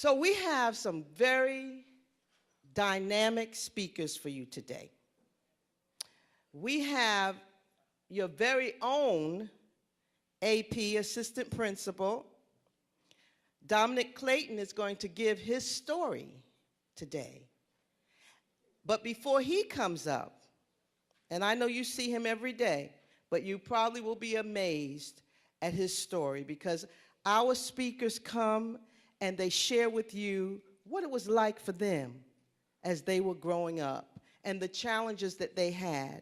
So we have some very dynamic speakers for you today. We have your very own AP Assistant Principal. Dominic Clayton is going to give his story today. But before he comes up, and I know you see him every day, but you probably will be amazed at his story, because our speakers come and they share with you what it was like for them as they were growing up and the challenges that they had.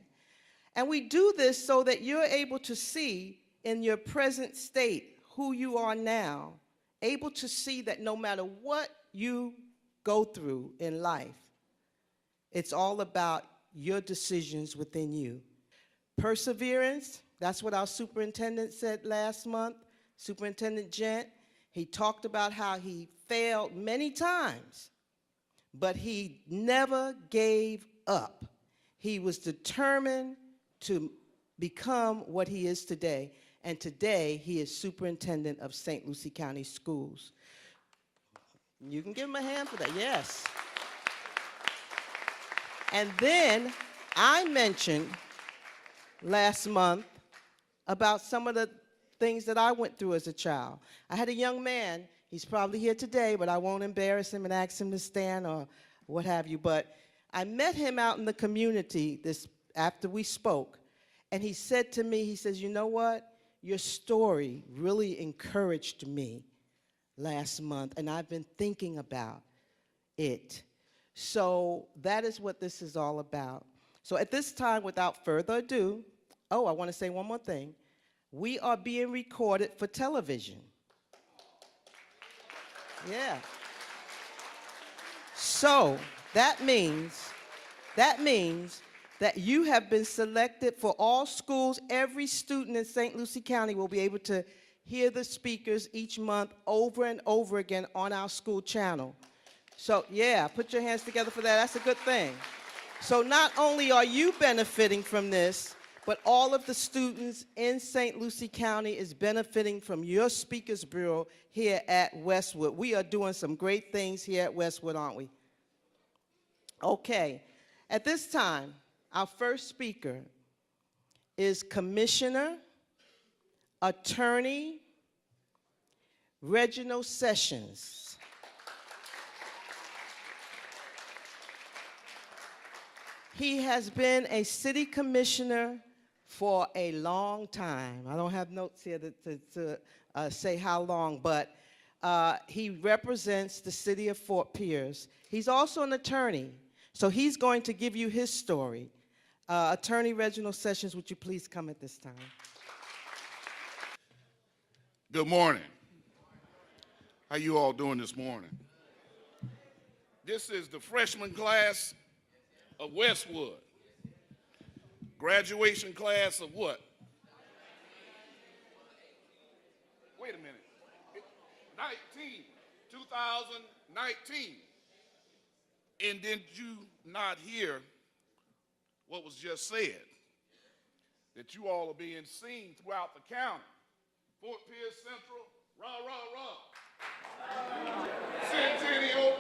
And we do this so that you're able to see in your present state who you are now, able to see that no matter what you go through in life, it's all about your decisions within you. Perseverance, that's what our superintendent said last month, Superintendent Gent. He talked about how he failed many times, but he never gave up. He was determined to become what he is today. And today, he is superintendent of St. Lucie County Schools. You can give him a hand for that, yes. And then I mentioned last month about some of the things that I went through as a child. I had a young man, he's probably here today, but I won't embarrass him and ask him to stand or what have you, but I met him out in the community after we spoke, and he said to me, he says, you know what? Your story really encouraged me last month, and I've been thinking about it. So that is what this is all about. So at this time, without further ado, I want to say one more thing. We are being recorded for television. Yeah. So that means that you have been selected for all schools. Every student in St. Lucie County will be able to hear the speakers each month over and over again on our school channel. So yeah, put your hands together for that. That's a good thing. So not only are you benefiting from this, but all of the students in St. Lucie County is benefiting from your Speakers Bureau here at Westwood. We are doing some great things here at Westwood, aren't we? Okay, at this time, our first speaker is Commissioner, Attorney, Reginald Sessions. He has been a city commissioner for a long time. I don't have notes here to say how long, but he represents the city of Fort Pierce. He's also an attorney, so he's going to give you his story. Attorney Reginald Sessions, would you please come at this time? Good morning. How you all doing this morning? This is the freshman class of Westwood. Graduation class of what? Wait a minute. 2019. And did you not hear what was just said? That you all are being seen throughout the county. Fort Pierce Central, rah, rah, rah. Centennial.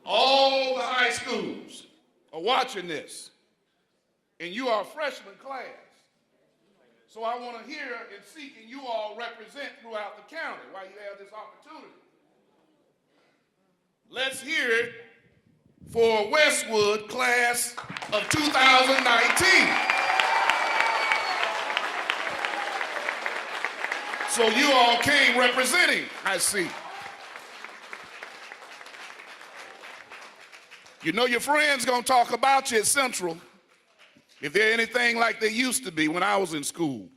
All the high schools are watching this, and you are a freshman class. So I want to hear and seek, and you all represent throughout the county while you have this opportunity. Let's hear it for Westwood class of 2019. So you all came representing, I see. You know your friends gonna talk about you at Central if they're anything like they used to be when I was in school.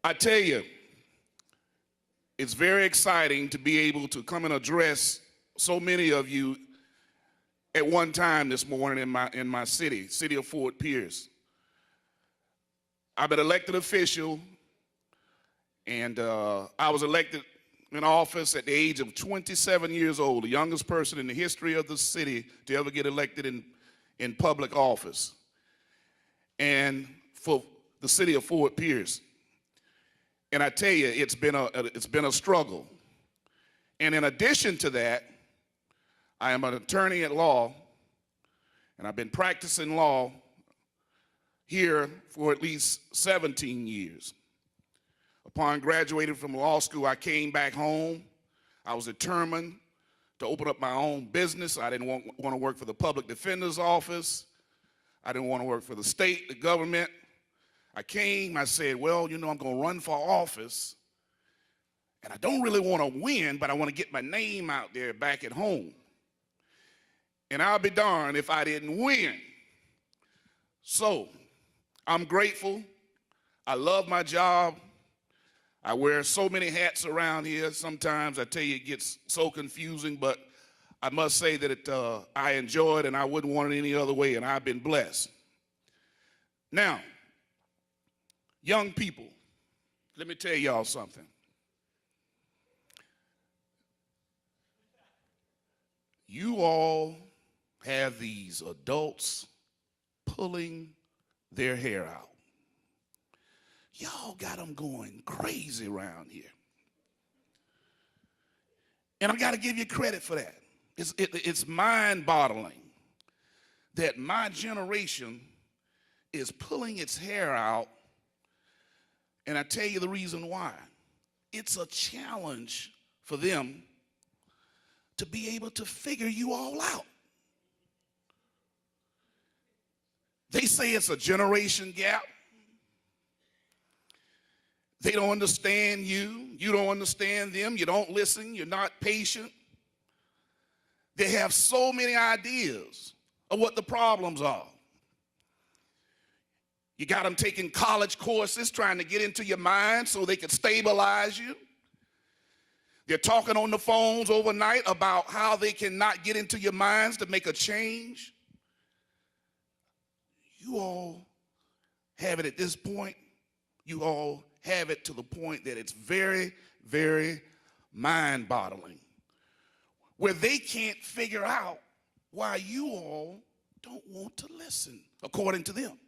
I tell you, it's very exciting to be able to come and address so many of you at one time this morning in my city of Fort Pierce. I'm an elected official, and I was elected in office at the age of 27 years old, the youngest person in the history of the city to ever get elected in public office. And for the city of Fort Pierce. And I tell you, it's been a struggle. And in addition to that, I am an attorney at law, and I've been practicing law here for at least 17 years. Upon graduating from law school, I came back home. I was determined to open up my own business. I didn't want to work for the public defender's office. I didn't want to work for the state, the government. I said, well, I'm going to run for office, and I don't really want to win, but I want to get my name out there back at home. And I'll be darned if I didn't win. So I'm grateful. I love my job. I wear so many hats around here. Sometimes I tell you it gets so confusing, but I must say that I enjoy it and I wouldn't want it any other way, and I've been blessed. Now, young people, let me tell y'all something. You all have these adults pulling their hair out. Y'all got them going crazy around here. And I got to give you credit for that. It's mind-boggling that my generation is pulling its hair out, and I tell you the reason why. It's a challenge for them to be able to figure you all out. They say it's a generation gap. They don't understand you. You don't understand them. You don't listen. You're not patient. They have so many ideas of what the problems are. You got them taking college courses trying to get into your mind so they can stabilize you. They're talking on the phones overnight about how they cannot get into your minds to make a change. You all have it at this point. You all have it to the point that it's very, very mind-boggling, where they can't figure out why you all don't want to listen, according to them.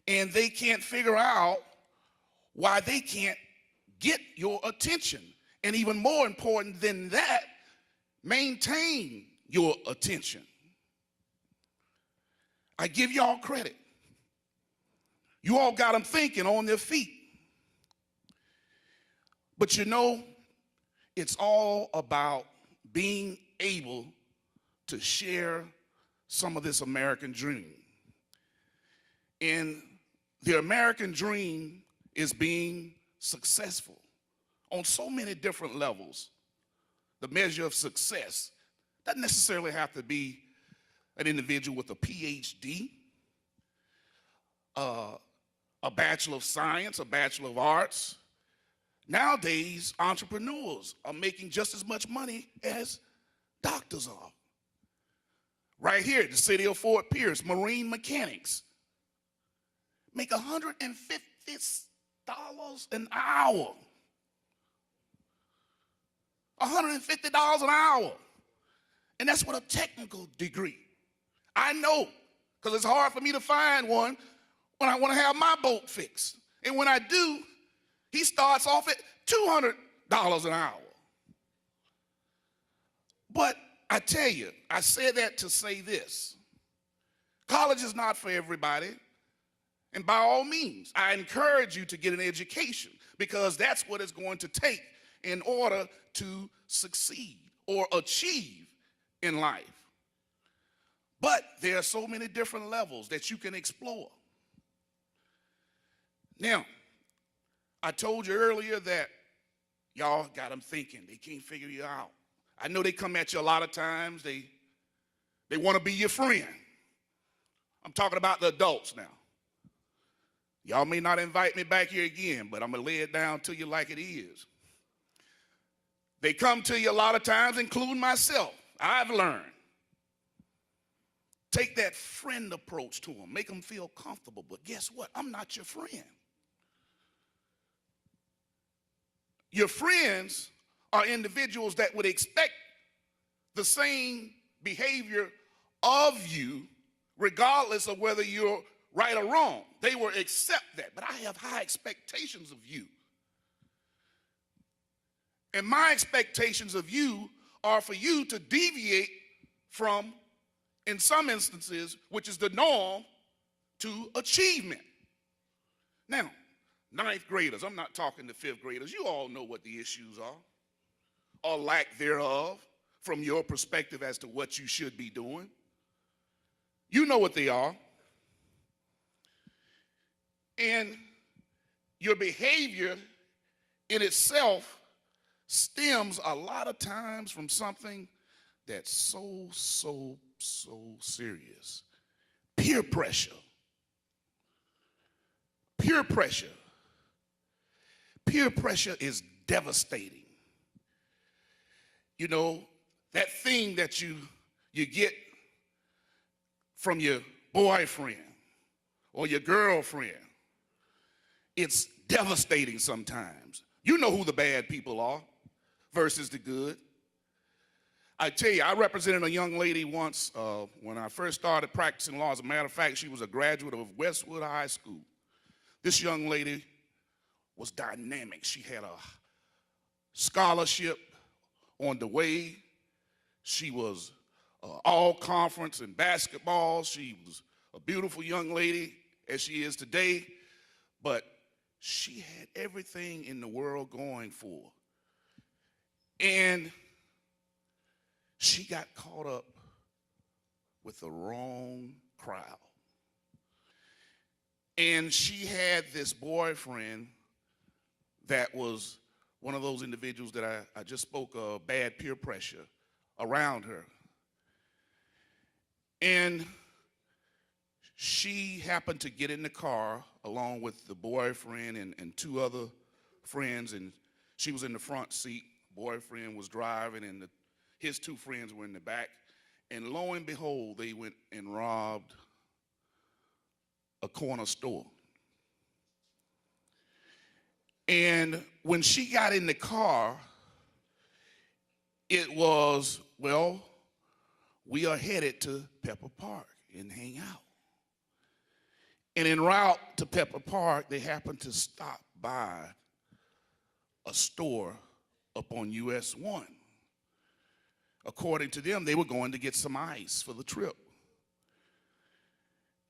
And they can't figure out why they can't get your attention. And even more important than that, maintain your attention. I give y'all credit. You all got them thinking on their feet. But it's all about being able to share some of this American dream. And the American dream is being successful on so many different levels. The measure of success doesn't necessarily have to be an individual with a PhD, a Bachelor of Science, a Bachelor of Arts. Nowadays, entrepreneurs are making just as much money as doctors are. Right here, the city of Fort Pierce, marine mechanics make $150 an hour. $150 an hour. And that's with a technical degree. I know, because it's hard for me to find one when I want to have my boat fixed. And when I do, he starts off at $200 an hour. But I tell you, I say that to say this. College is not for everybody. And by all means, I encourage you to get an education, because that's what it's going to take in order to succeed or achieve in life. But there are so many different levels that you can explore. Now, I told you earlier that y'all got them thinking. They can't figure you out. I know they come at you a lot of times. They want to be your friend. I'm talking about the adults now. Y'all may not invite me back here again, but I'm going to lay it down to you like it is. They come to you a lot of times, including myself. I've learned. Take that friend approach to them. Make them feel comfortable. But guess what? I'm not your friend. Your friends are individuals that would expect the same behavior of you, regardless of whether you're right or wrong. They will accept that. But I have high expectations of you. And my expectations of you are for you to deviate from, in some instances, which is the norm, to achievement. Now, ninth graders, I'm not talking to fifth graders. You all know what the issues are, or lack thereof, from your perspective as to what you should be doing. You know what they are. And your behavior in itself stems a lot of times from something that's so serious. Peer pressure. Peer pressure. Peer pressure is devastating. You know, that thing that you get from your boyfriend or your girlfriend, it's devastating sometimes. You know who the bad people are versus the good. I tell you, I represented a young lady once when I first started practicing law. As a matter of fact, she was a graduate of Westwood High School. This young lady was dynamic. She had a scholarship on the way. She was all conference in basketball. She was a beautiful young lady as she is today, but she had everything in the world going for her. And she got caught up with the wrong crowd. And she had this boyfriend that was one of those individuals that I just spoke of, bad peer pressure around her. And she happened to get in the car along with the boyfriend and two other friends, and she was in the front seat. Boyfriend was driving, and his two friends were in the back. And lo and behold, they went and robbed a corner store. And when she got in the car, it was, well, we are headed to Pepper Park and hang out. And en route to Pepper Park, they happened to stop by a store up on US 1. According to them, they were going to get some ice for the trip.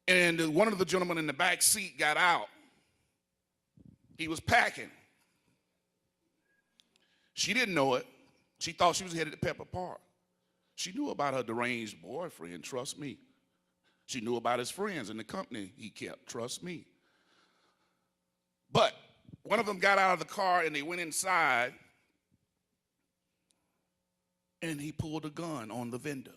And one of the gentlemen in the back seat got out. He was packing. She didn't know it. She thought she was headed to Pepper Park. She knew about her deranged boyfriend, trust me. She knew about his friends and the company he kept, trust me. But one of them got out of the car and they went inside, and he pulled a gun on the vendor.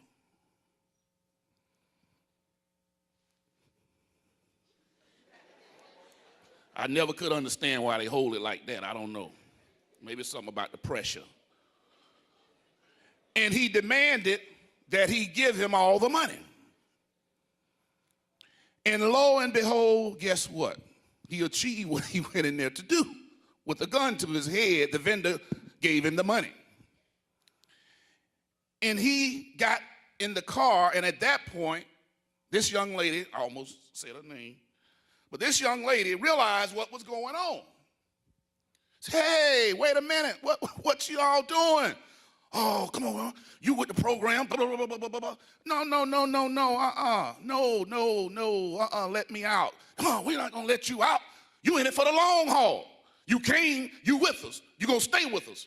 I never could understand why they hold it like that. I don't know. Maybe it's something about the pressure. And he demanded that he give him all the money. And lo and behold, guess what? He achieved what he went in there to do. With a gun to his head, the vendor gave him the money. And he got in the car, and at that point, this young lady, I almost said her name, but this young lady realized what was going on. Said, hey, wait a minute, what you all doing? Oh, come on, you with the program, blah, blah, blah, blah, blah, blah. No, let me out. Come on, we're not gonna let you out. You in it for the long haul. You came, you with us. You gonna stay with us.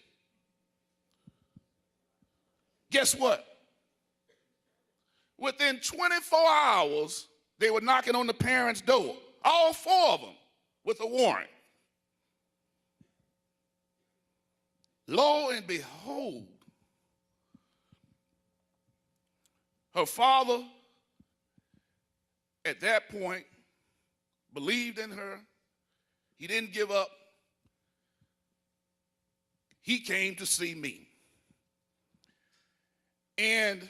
Guess what? Within 24 hours, they were knocking on the parents' door, all four of them, with a warrant. Lo and behold, her father, at that point, believed in her. He didn't give up. He came to see me. And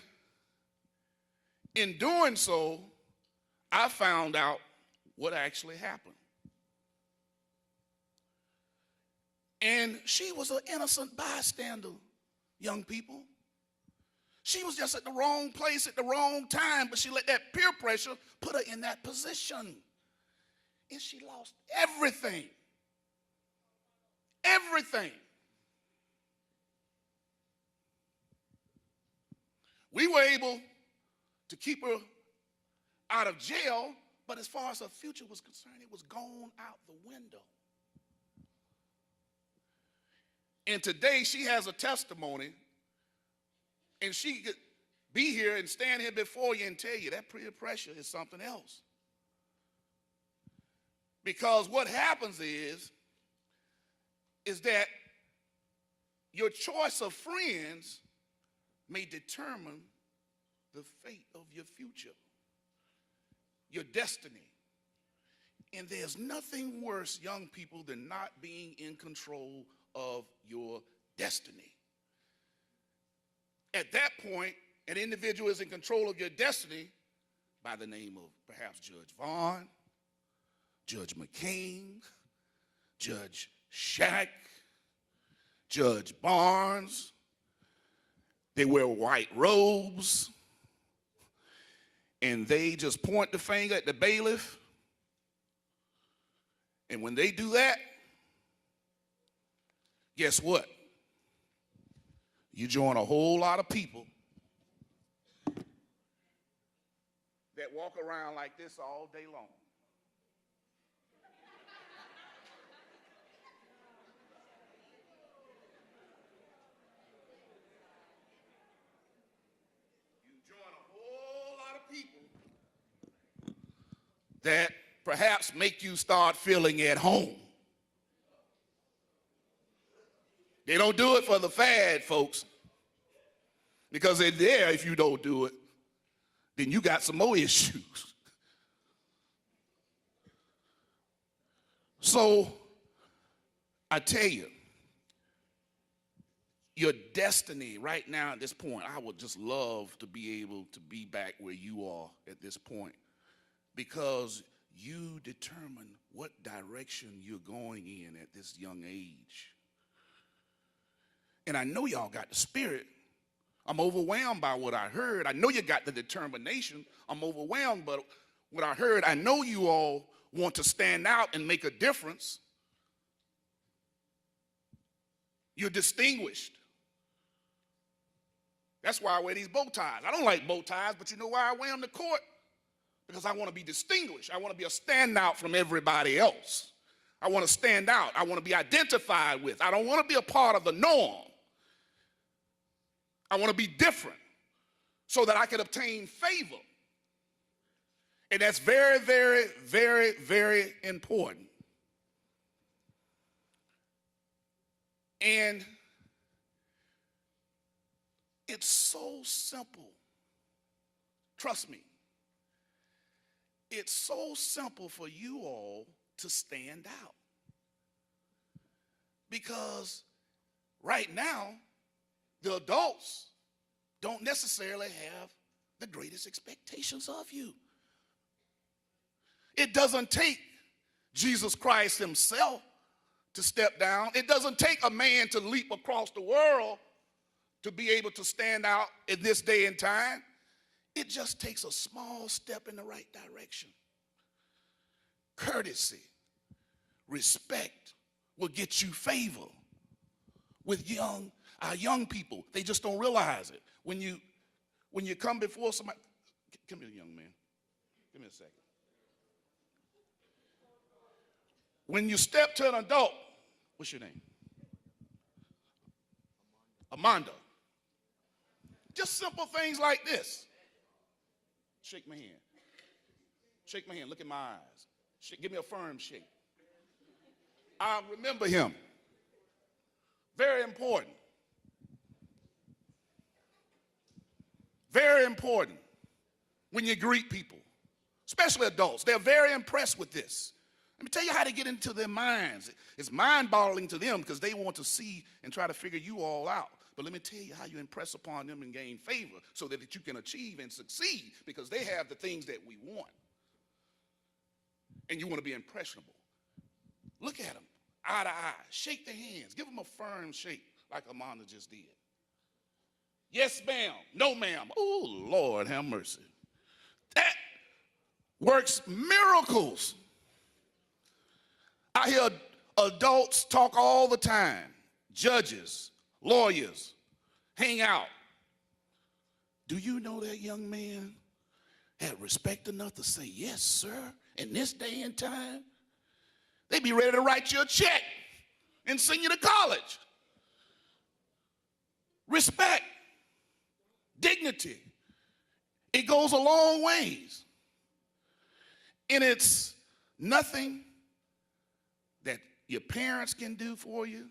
in doing so, I found out what actually happened. And she was an innocent bystander, young people. She was just at the wrong place at the wrong time, but she let that peer pressure put her in that position. and she lost everything. Everything. We were able to keep her out of jail, but as far as her future was concerned, it was gone out the window. And today she has a testimony, and she could be here and stand here before you and tell you that peer pressure is something else. Because what happens is that your choice of friends may determine the fate of your future, your destiny. And there's nothing worse, young people, than not being in control of your destiny. At that point, an individual is in control of your destiny by the name of perhaps Judge Vaughn, Judge McCain, Judge Shack, Judge Barnes. They wear white robes, and they just point the finger at the bailiff. And when they do that, guess what? You join a whole lot of people that walk around like this all day long. You join a whole lot of people that perhaps make you start feeling at home. They don't do it for the fad, folks, because they're there. If you don't do it, then you got some more issues. So I tell you, your destiny right now at this point, I would just love to be able to be back where you are at this point, because you determine what direction you're going in at this young age. And I know y'all got the spirit. I'm overwhelmed by what I heard. I know you got the determination. I'm overwhelmed by what I heard. I know you all want to stand out and make a difference. You're distinguished. That's why I wear these bow ties. I don't like bow ties, but you know why I wear them to court? Because I want to be distinguished. I want to be a standout from everybody else. I want to stand out. I want to be identified with. I don't want to be a part of the norm. I want to be different so that I can obtain favor. And that's very, very, very, very important. And it's so simple. Trust me. It's so simple for you all to stand out. Because right now, the adults don't necessarily have the greatest expectations of you. It doesn't take Jesus Christ himself to step down. It doesn't take a man to leap across the world to be able to stand out in this day and time. It just takes a small step in the right direction. Courtesy, respect will get you favor with our young people. They just don't realize it. When you come before somebody, come here, young man. Give me a second. When you step to an adult, what's your name? Amanda. Just simple things like this. Shake my hand. Shake my hand. Look in my eyes. Give me a firm shake. I remember him. Very important. Very important when you greet people, especially adults. They're very impressed with this. Let me tell you how to get into their minds. It's mind-boggling to them because they want to see and try to figure you all out. But let me tell you how you impress upon them and gain favor so that you can achieve and succeed, because they have the things that we want. And you want to be impressionable. Look at them, eye to eye. Shake their hands. Give them a firm shake like Amanda just did. Yes, ma'am. No, ma'am. Oh, Lord, have mercy. That works miracles. I hear adults talk all the time. Judges, lawyers, hang out. Do you know that young man had respect enough to say, yes, sir, in this day and time? They'd be ready to write you a check and send you to college. Respect, dignity, it goes a long ways. And it's nothing that your parents can do for you,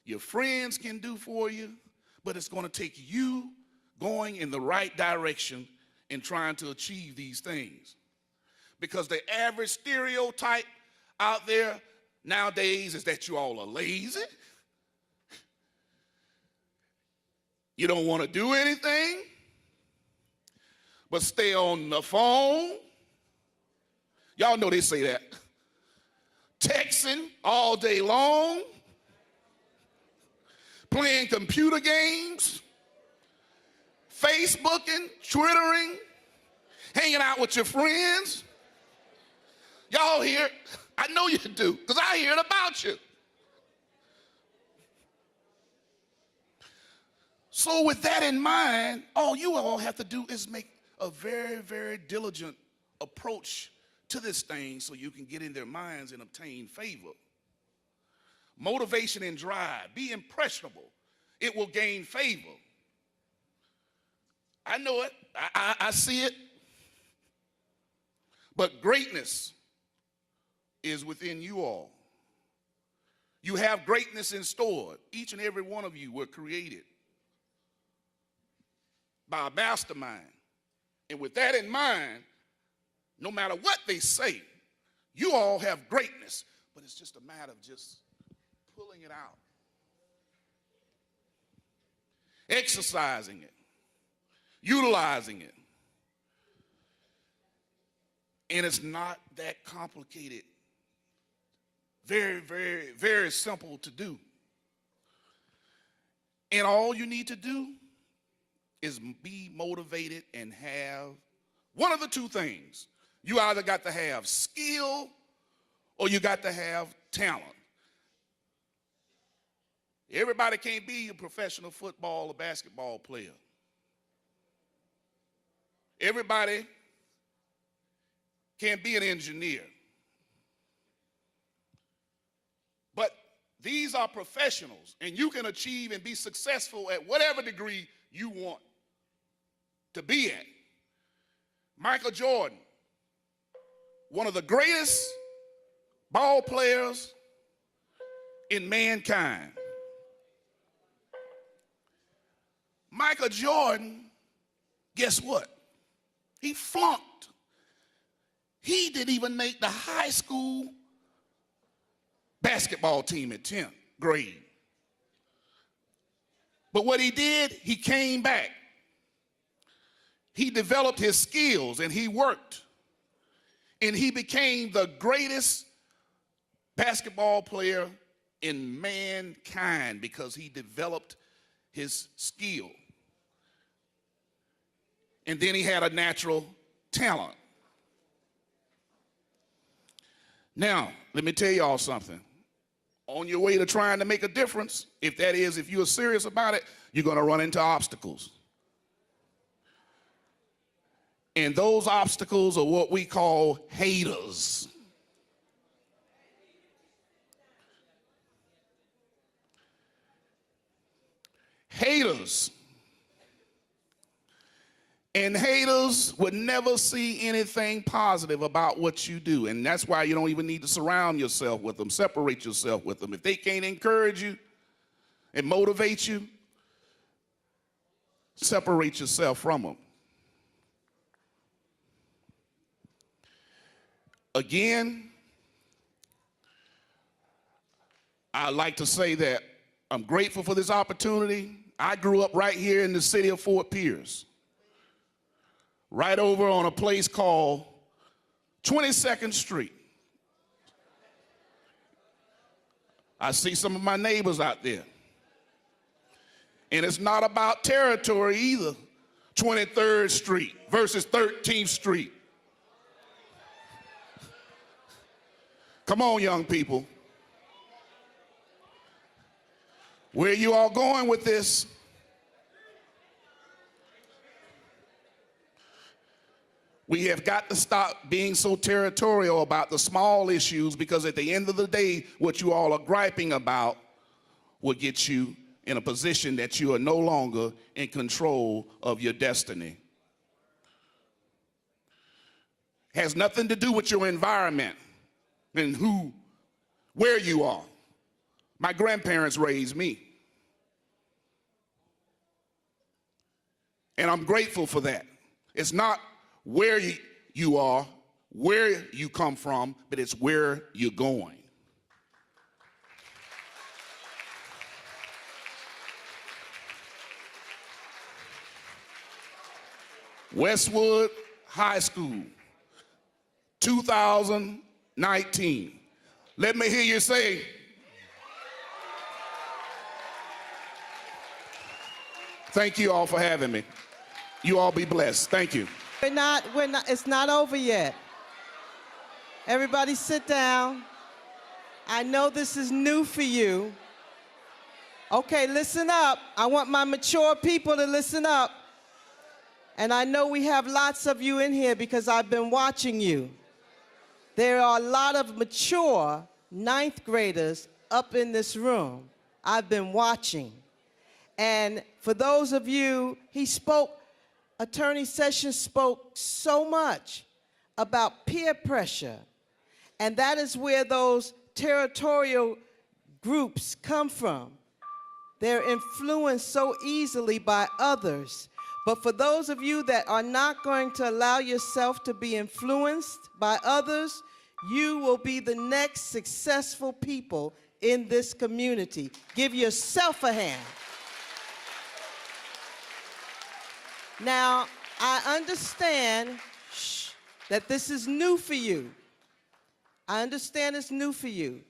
your friends can do for you, but it's going to take you going in the right direction and trying to achieve these things. Because the average stereotype out there nowadays is that you all are lazy. You don't want to do anything but stay on the phone. Y'all know they say that. Texting all day long, playing computer games, Facebooking, Twittering, hanging out with your friends. Y'all hear it? I know you do, because I hear it about you. So with that in mind, all you all have to do is make a very, very diligent approach to this thing so you can get in their minds and obtain favor. Motivation and drive. Be impressionable. It will gain favor. I know it. I see it. But greatness is within you all. You have greatness in store. Each and every one of you were created by a mastermind. And with that in mind, no matter what they say, you all have greatness, but it's just a matter of just pulling it out, exercising it, utilizing it. And it's not that complicated. Very, very, very simple to do. And all you need to do is be motivated and have one of the two things. You either got to have skill or you got to have talent. Everybody can't be a professional football or basketball player. Everybody can't be an engineer. But these are professionals, and you can achieve and be successful at whatever degree you want to be at. Michael Jordan, one of the greatest ball players in mankind. Michael Jordan, guess what? He flunked. He didn't even make the high school basketball team at 10th grade. But what he did, he came back. He developed his skills and he worked. And he became the greatest basketball player in mankind because he developed his skill. And then he had a natural talent. Now, let me tell y'all something. On your way to trying to make a difference, if you're serious about it, you're going to run into obstacles. And those obstacles are what we call haters. Haters. And haters would never see anything positive about what you do. And that's why you don't even need to surround yourself with them. Separate yourself with them. If they can't encourage you and motivate you, separate yourself from them. Again, I'd like to say that I'm grateful for this opportunity. I grew up right here in the city of Fort Pierce, right over on a place called 22nd Street. I see some of my neighbors out there. And it's not about territory either. 23rd Street versus 13th Street. Come on, young people. Where you all going with this? We have got to stop being so territorial about the small issues, because at the end of the day, what you all are griping about will get you in a position that you are no longer in control of your destiny. Has nothing to do with your environment and where you are. My grandparents raised me. And I'm grateful for that. It's not where you are, where you come from, but it's where you're going. Westwood High School, 2019. Let me hear you say, thank you all for having me. You all be blessed. Thank you. It's not over yet. Everybody sit down. I know this is new for you. Okay, listen up. I want my mature people to listen up. And I know we have lots of you in here because I've been watching you. There are a lot of mature ninth graders up in this room. I've been watching. And for those of you, Attorney Sessions spoke so much about peer pressure. And that is where those territorial groups come from. They're influenced so easily by others. But for those of you that are not going to allow yourself to be influenced by others, you will be the next successful people in this community. Give yourself a hand. Now, I understand that this is new for you. I understand it's new for you.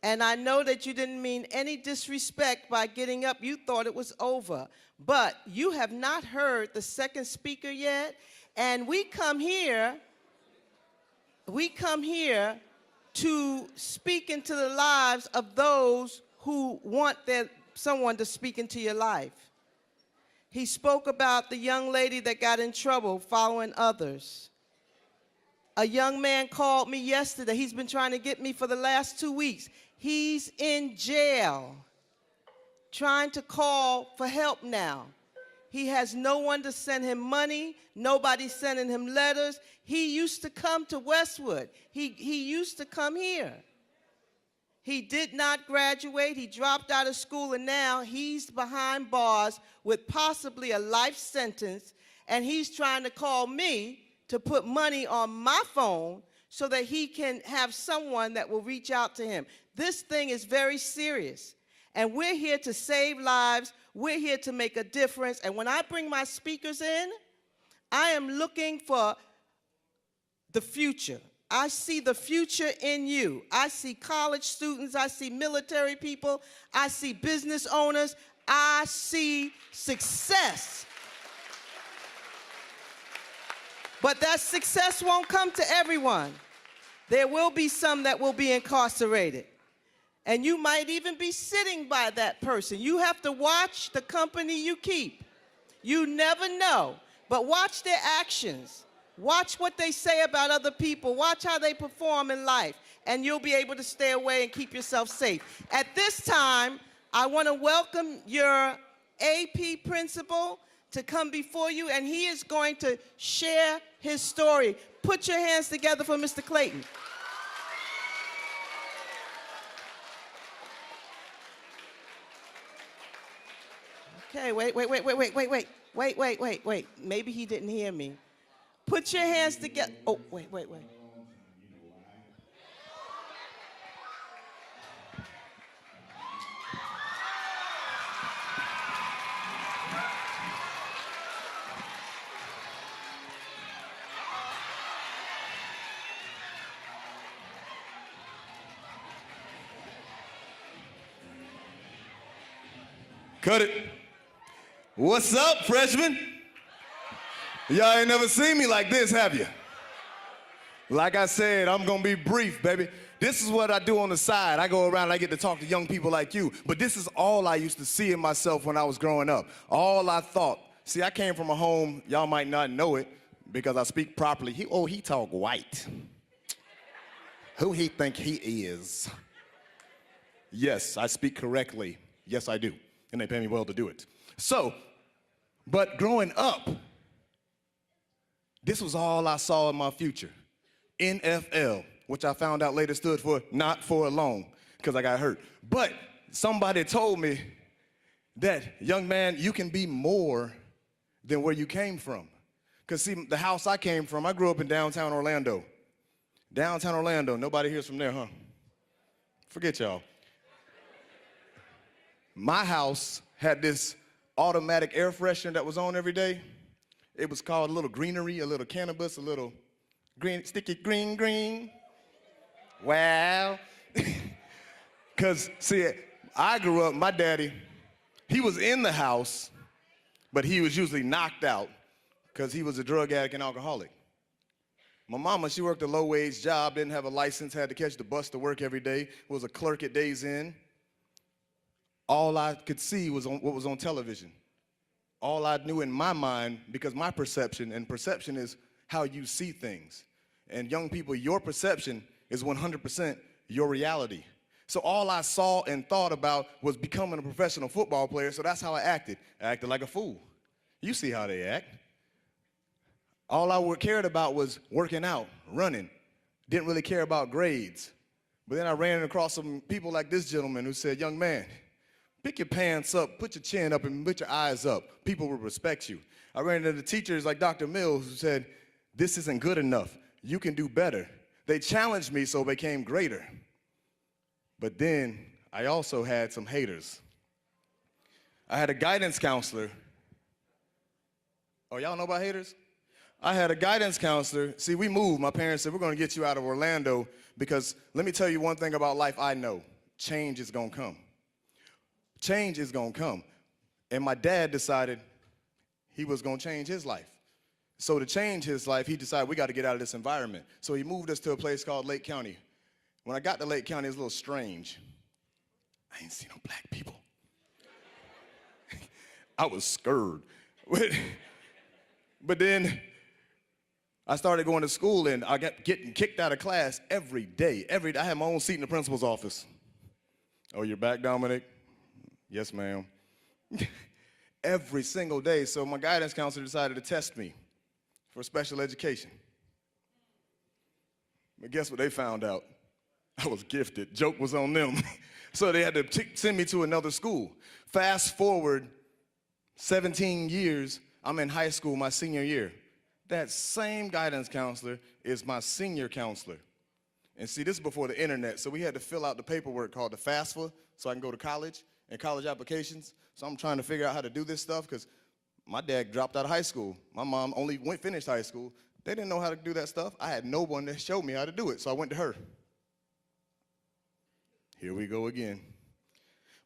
And I know that you didn't mean any disrespect by getting up. You thought it was over. But you have not heard the second speaker yet. And we come here to speak into the lives of those who want someone to speak into your life. He spoke about the young lady that got in trouble following others. A young man called me yesterday. He's been trying to get me for the last 2 weeks. He's in jail, trying to call for help now. He has no one to send him money. Nobody's sending him letters. He used to come to Westwood. He used to come here. He did not graduate. He dropped out of school, and now he's behind bars with possibly a life sentence, and he's trying to call me to put money on my phone so that he can have someone that will reach out to him. This thing is very serious, and we're here to save lives. We're here to make a difference, and when I bring my speakers in, I am looking for the future. I see the future in you. I see college students. I see military people. I see business owners. I see success. But that success won't come to everyone. There will be some that will be incarcerated. And you might even be sitting by that person. You have to watch the company you keep. You never know. But watch their actions. Watch what they say about other people. Watch how they perform in life. And you'll be able to stay away and keep yourself safe. At this time, I want to welcome your AP principal to come before you, and he is going to share his story. Put your hands together for Mr. Clayton. Okay, wait. Maybe he didn't hear me. Put your hands together. Oh, wait. Cut it. What's up, freshmen? Y'all ain't never seen me like this, have you? Like I said, I'm gonna be brief, baby. This is what I do on the side. I go around and I get to talk to young people like you. But this is all I used to see in myself when I was growing up. All I thought. See, I came from a home, y'all might not know it, because I speak properly. He talk white. Who he think he is? Yes, I speak correctly. Yes, I do. And they pay me well to do it. So, but growing up, this was all I saw in my future. NFL, which I found out later stood for not for long, because I got hurt. But somebody told me that, young man, you can be more than where you came from. Because see, the house I came from, I grew up in downtown Orlando. Downtown Orlando, nobody here's from there, huh? Forget y'all. My house had this automatic air freshener that was on every day. It was called a little greenery, a little cannabis, a little green, sticky green. Wow. Because, see, I grew up, my daddy, he was in the house, but he was usually knocked out because he was a drug addict and alcoholic. My mama, she worked a low-wage job, didn't have a license, had to catch the bus to work every day, was a clerk at Days Inn. All I could see was what was on television. All I knew in my mind, because my perception, and perception is how you see things. And young people, your perception is 100% your reality. So all I saw and thought about was becoming a professional football player, so that's how I acted. I acted like a fool. You see how they act. All I cared about was working out, running. Didn't really care about grades. But then I ran across some people like this gentleman who said, young man, pick your pants up, put your chin up, and put your eyes up. People will respect you. I ran into the teachers like Dr. Mills who said, this isn't good enough. You can do better. They challenged me, so I became greater. But then I also had some haters. I had a guidance counselor. Oh, y'all know about haters? I had a guidance counselor. See, we moved. My parents said, we're going to get you out of Orlando because let me tell you one thing about life I know. Change is going to come. Change is going to come. And my dad decided he was going to change his life. So to change his life, he decided we got to get out of this environment. So he moved us to a place called Lake County. When I got to Lake County, it was a little strange. I ain't seen no black people. I was scared. But then I started going to school, and I got getting kicked out of class every day. I had my own seat in the principal's office. Oh, you're back, Dominic? Yes, ma'am. Every single day. So my guidance counselor decided to test me for special education. But guess what they found out? I was gifted. Joke was on them. So they had to send me to another school. Fast forward 17 years, I'm in high school my senior year. That same guidance counselor is my senior counselor. And see, this is before the internet, so we had to fill out the paperwork called the FAFSA so I can go to college and college applications. So I'm trying to figure out how to do this stuff because my dad dropped out of high school. My mom only finished high school. They didn't know how to do that stuff. I had no one that showed me how to do it, so I went to her. Here we go again.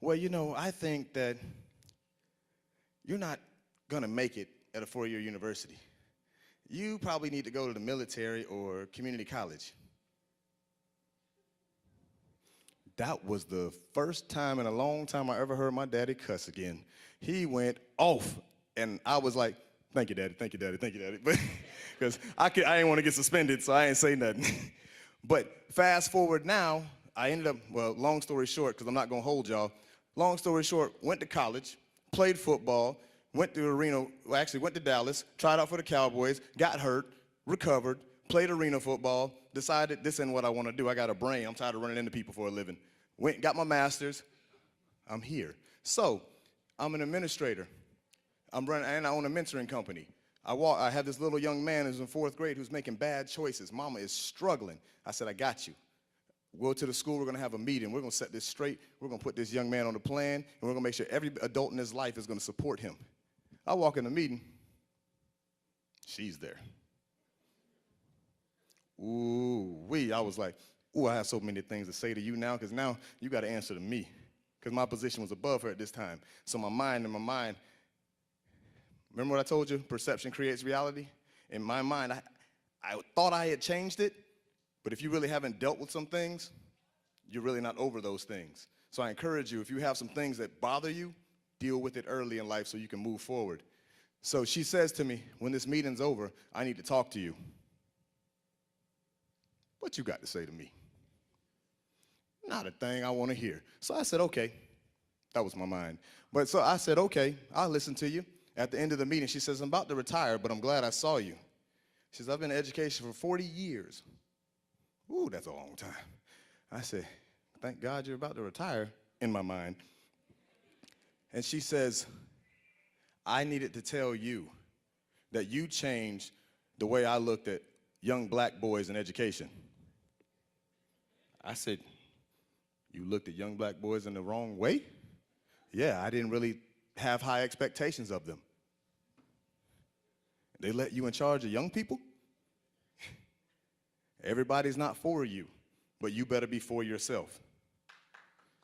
Well, you know, I think that you're not going to make it at a four-year university. You probably need to go to the military or community college. That was the first time in a long time I ever heard my daddy cuss again. He went off, and I was like, thank you, Daddy, thank you, Daddy, thank you, Daddy. But because I didn't want to get suspended, so I ain't say nothing. But fast forward now, I ended up, well, long story short, because I'm not going to hold y'all. Long story short, went to college, played football, went to Dallas, tried out for the Cowboys, got hurt, recovered, played arena football, decided this isn't what I want to do. I got a brain. I'm tired of running into people for a living. Went, got my master's. I'm here. So I'm an administrator. And I own a mentoring company. I have this little young man who's in fourth grade who's making bad choices. Mama is struggling. I said, I got you. Go to the school, we're going to have a meeting. We're going to set this straight. We're going to put this young man on the plan, and we're going to make sure every adult in his life is going to support him. I walk in the meeting. She's there. Ooh-wee. I was like, ooh, I have so many things to say to you now, because now you got to answer to me, because my position was above her at this time. So my mind, remember what I told you? Perception creates reality. In my mind, I thought I had changed it, but if you really haven't dealt with some things, you're really not over those things. So I encourage you, if you have some things that bother you, deal with it early in life so you can move forward. So she says to me, when this meeting's over, I need to talk to you. What you got to say to me? Not a thing I want to hear. So I said, okay. That was my mind. But so I said, okay, I'll listen to you. At the end of the meeting, she says, I'm about to retire, but I'm glad I saw you. She says, I've been in education for 40 years. Ooh, that's a long time. I said, thank God you're about to retire, in my mind. And she says, I needed to tell you that you changed the way I looked at young black boys in education. I said, you looked at young black boys in the wrong way? Yeah, I didn't really have high expectations of them. They let you in charge of young people? Everybody's not for you, but you better be for yourself.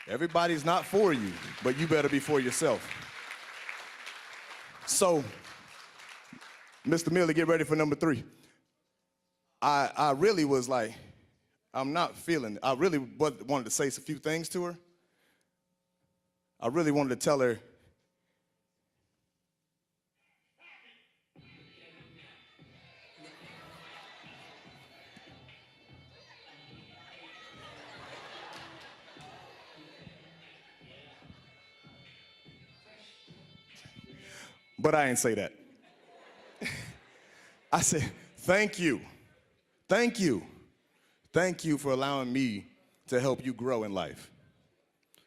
Everybody's not for you, but you better be for yourself. So, Mr. Miller, get ready for number 3. I really was like, I'm not feeling, I really wanted to say a few things to her. I really wanted to tell her, but I didn't say that. I said, thank you. Thank you. Thank you for allowing me to help you grow in life.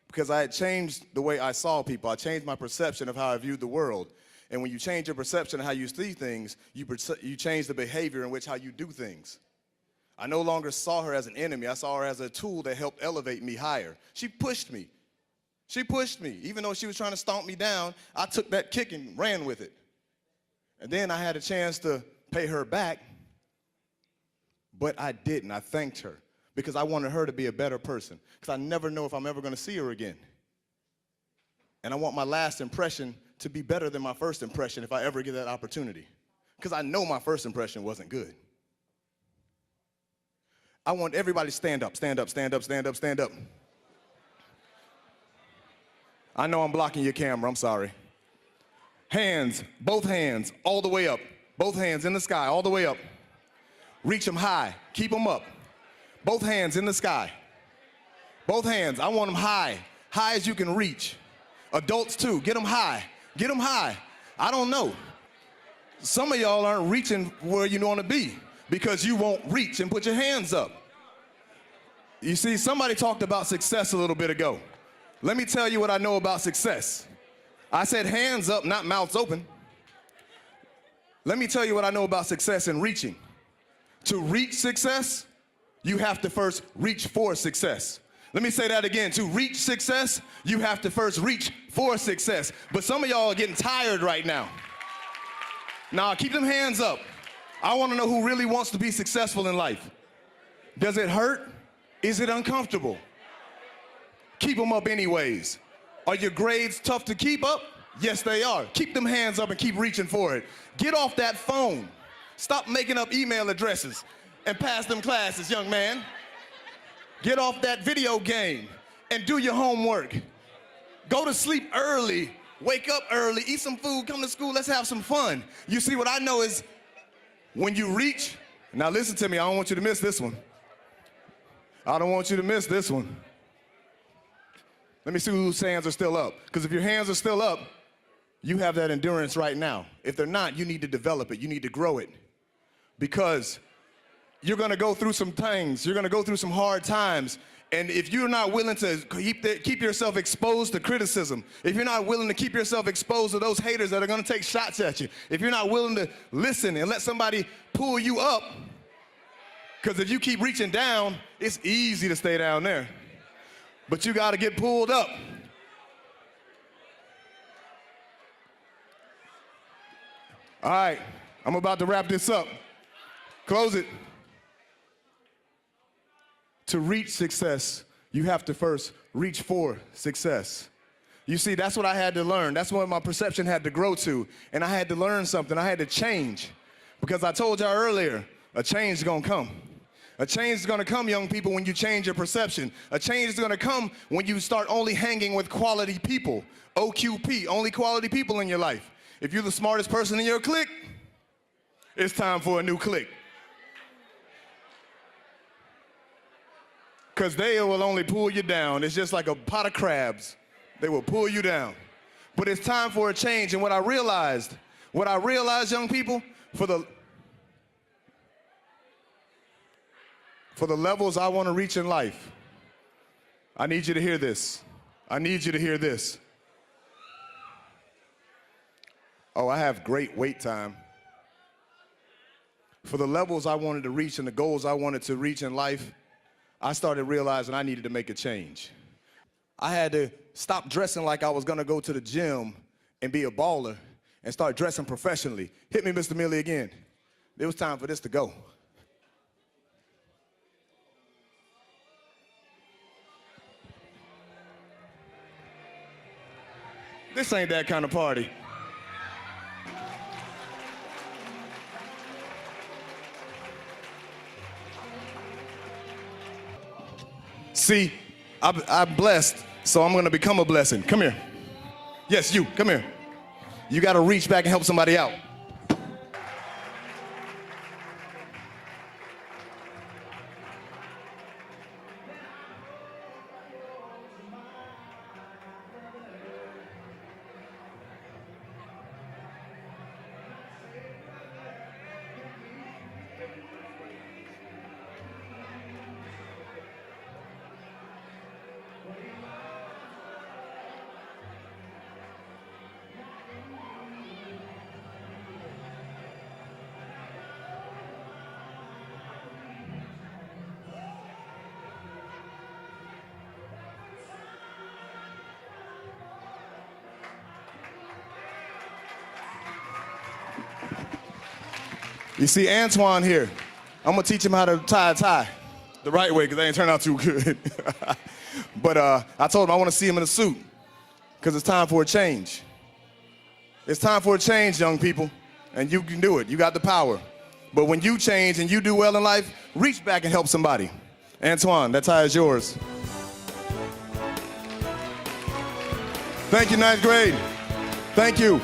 Because I had changed the way I saw people. I changed my perception of how I viewed the world. And when you change your perception of how you see things, you change the behavior in which how you do things. I no longer saw her as an enemy. I saw her as a tool that helped elevate me higher. She pushed me. She pushed me. Even though she was trying to stomp me down, I took that kick and ran with it. And then I had a chance to pay her back, but I didn't. I thanked her because I wanted her to be a better person because I never know if I'm ever going to see her again. And I want my last impression to be better than my first impression if I ever get that opportunity because I know my first impression wasn't good. I want everybody to stand up, stand up, stand up, stand up, stand up. I know I'm blocking your camera, I'm sorry. Hands, both hands, all the way up. Both hands in the sky, all the way up. Reach them high, keep them up. Both hands in the sky. Both hands, I want them high, high as you can reach. Adults too, get them high, get them high. I don't know. Some of y'all aren't reaching where you want to be because you won't reach and put your hands up. You see, somebody talked about success a little bit ago. Let me tell you what I know about success. I said hands up, not mouths open. Let me tell you what I know about success and reaching. To reach success, you have to first reach for success. Let me say that again. To reach success, you have to first reach for success. But some of y'all are getting tired right now. Now, keep them hands up. I want to know who really wants to be successful in life. Does it hurt? Is it uncomfortable? Keep them up anyways. Are your grades tough to keep up? Yes, they are. Keep them hands up and keep reaching for it. Get off that phone. Stop making up email addresses and pass them classes, young man. Get off that video game and do your homework. Go to sleep early, wake up early, eat some food, come to school, let's have some fun. You see, what I know is when you reach, now listen to me, I don't want you to miss this one. I don't want you to miss this one. Let me see whose hands are still up. Because if your hands are still up, you have that endurance right now. If they're not, you need to develop it. You need to grow it. Because you're going to go through some things. You're going to go through some hard times. And if you're not willing to keep yourself exposed to criticism, if you're not willing to keep yourself exposed to those haters that are going to take shots at you, if you're not willing to listen and let somebody pull you up, because if you keep reaching down, it's easy to stay down there. But you got to get pulled up. All right, I'm about to wrap this up. Close it. To reach success, you have to first reach for success. You see, that's what I had to learn. That's what my perception had to grow to. And I had to learn something. I had to change. Because I told y'all earlier, a change is going to come. A change is going to come, young people, when you change your perception. A change is going to come when you start only hanging with quality people. OQP, only quality people in your life. If you're the smartest person in your clique, it's time for a new clique. Because they will only pull you down. It's just like a pot of crabs. They will pull you down. But it's time for a change. And what I realized, young people, for the levels I want to reach in life, I need you to hear this. I need you to hear this. Oh, I have great wait time. For the levels I wanted to reach and the goals I wanted to reach in life, I started realizing I needed to make a change. I had to stop dressing like I was gonna go to the gym and be a baller and start dressing professionally. Hit me, Mr. Millie, again. It was time for this to go. This ain't that kind of party. See, I'm blessed, so I'm gonna become a blessing. Come here. Yes, you, come here. You gotta reach back and help somebody out. You see Antoine here. I'm gonna teach him how to tie a tie the right way because they ain't turned out too good. But I told him I wanna see him in a suit because it's time for a change. It's time for a change, young people, and you can do it. You got the power. But when you change and you do well in life, reach back and help somebody. Antoine, that tie is yours. Thank you, ninth grade. Thank you.